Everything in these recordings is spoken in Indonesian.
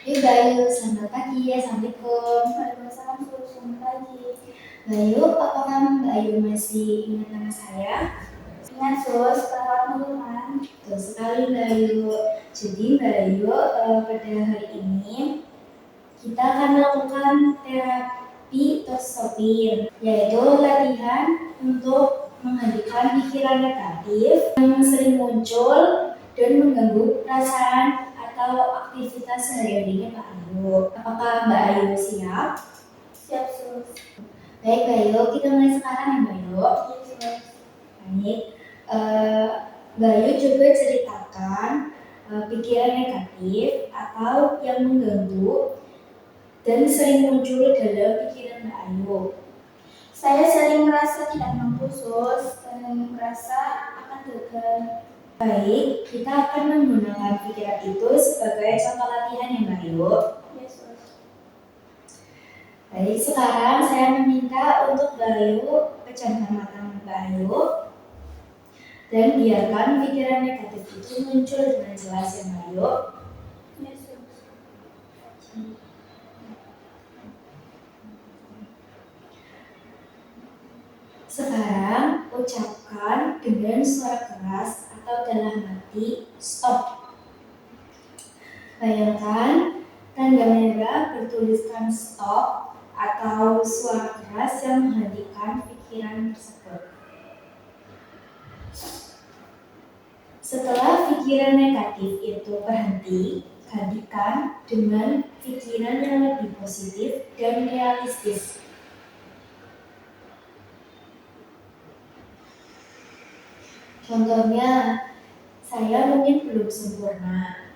Bayu, selamat pagi, assalamualaikum. Waalaikumsalam, selamat pagi. Bayu, apakah Bayu masih ingat nama saya? Ingat sus, perawatmu kan? Betul sekali Bayu. Jadi Bayu, pada hari ini kita akan melakukan terapi tosopin, yaitu latihan untuk menghentikan pikiran negatif yang sering muncul dan mengganggu perasaan atau aktivitas sehari-harinya Mbak Ayu. Apakah Mbak Ayu siap? Siap sus. Baik Bayu, kita mulai sekarang ya Bayu. Iya sus. Baik, Bayu coba ceritakan pikiran negatif atau yang mengganggu dan sering muncul dalam pikiran Mbak Ayu. Saya sering merasa tidak mampu sus dan merasa akan gagal. Baik, kita akan menggunakan pikiran itu sebagai contoh latihan ya Mbak Ayu. Iya sus. Baik, sekarang saya meminta untuk Bayu pejamkan mata Mbak Ayu dan biarkan pikiran negatif itu muncul dengan jelas ya Mbak Ayu. Iya sus. Sekarang ucapkan dengan suara keras atau dalam hati stop. Bayangkan tanda merah bertuliskan stop atau suara keras yang menghentikan pikiran tersebut. Setelah pikiran negatif itu berhenti, gantikan dengan pikiran yang lebih positif dan realistis. Contohnya, saya mungkin belum sempurna,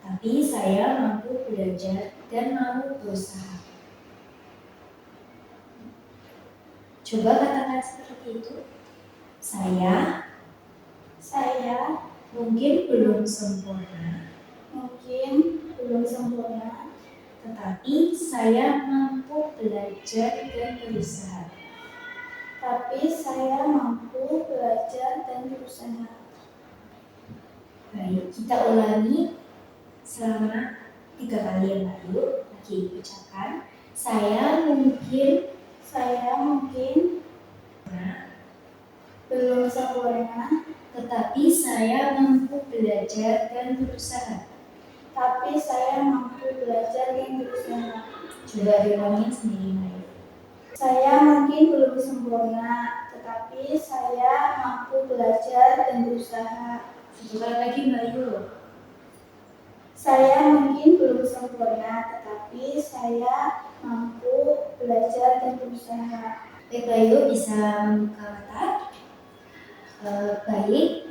tapi saya mampu belajar dan mau berusaha. Coba katakan seperti itu. Saya mungkin belum sempurna, tetapi saya mampu belajar dan berusaha. Baik, kita ulangi selama 3 kali ya Mbak Ayu. Lagi ucapkan, saya mungkin belum sempurna, tetapi saya mampu belajar dan berusaha. tapi saya mampu belajar dan berusaha. Coba diulangi sendiri Mbak Ayu. Saya mungkin belum sempurna, tetapi saya mampu belajar dan berusaha. Satu kali lagi Mbak Ayu. Saya mungkin belum sempurna, tetapi saya mampu belajar dan berusaha. Baik Mbak Ayu, bisa membuka mata. Baik,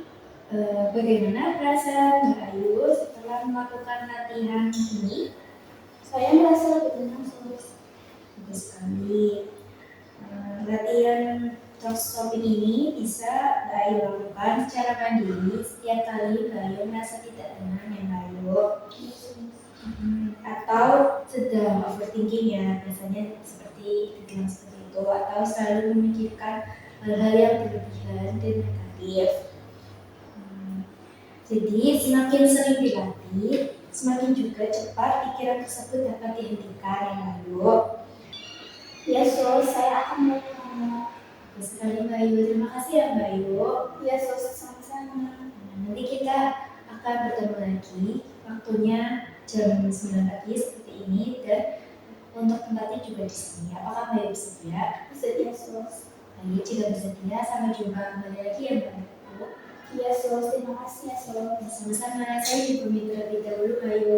bagaimana perasaan Mbak Ayu setelah melakukan latihan ini? Saya merasa lebih tenang sus. Bagus sekali. Latihan tosopin ini bisa Mbak Ayu lakukan secara mandiri setiap kali Mbak Ayu merasa tidak tenang ya Mbak Ayu. Atau sedang overthinking ya, biasanya seperti dibilang seperti itu, atau selalu memikirkan hal-hal yang berlebihan dan negatif. Jadi semakin sering dilatih, semakin juga cepat pikiran tersebut dapat dihentikan ya Mbak Ayu. Ya sus, saya akan melakukannya. Bagus sekali Mbak Ayu, terima kasih ya Mbak Ayu. Ya sus, sama-sama. Nanti kita akan bertemu lagi, waktunya jam 9 pagi seperti ini, dan untuk tempatnya juga di sini. Apakah Mbak Ayu bersedia? Bersedia sus. Baik, jika bersedia, sampai jumpa kembali lagi ya Mbak Ayu. Iya sus, terima kasih ya sus. Sama-sama, saya juga minta terlebih dahulu Mbak Ayu.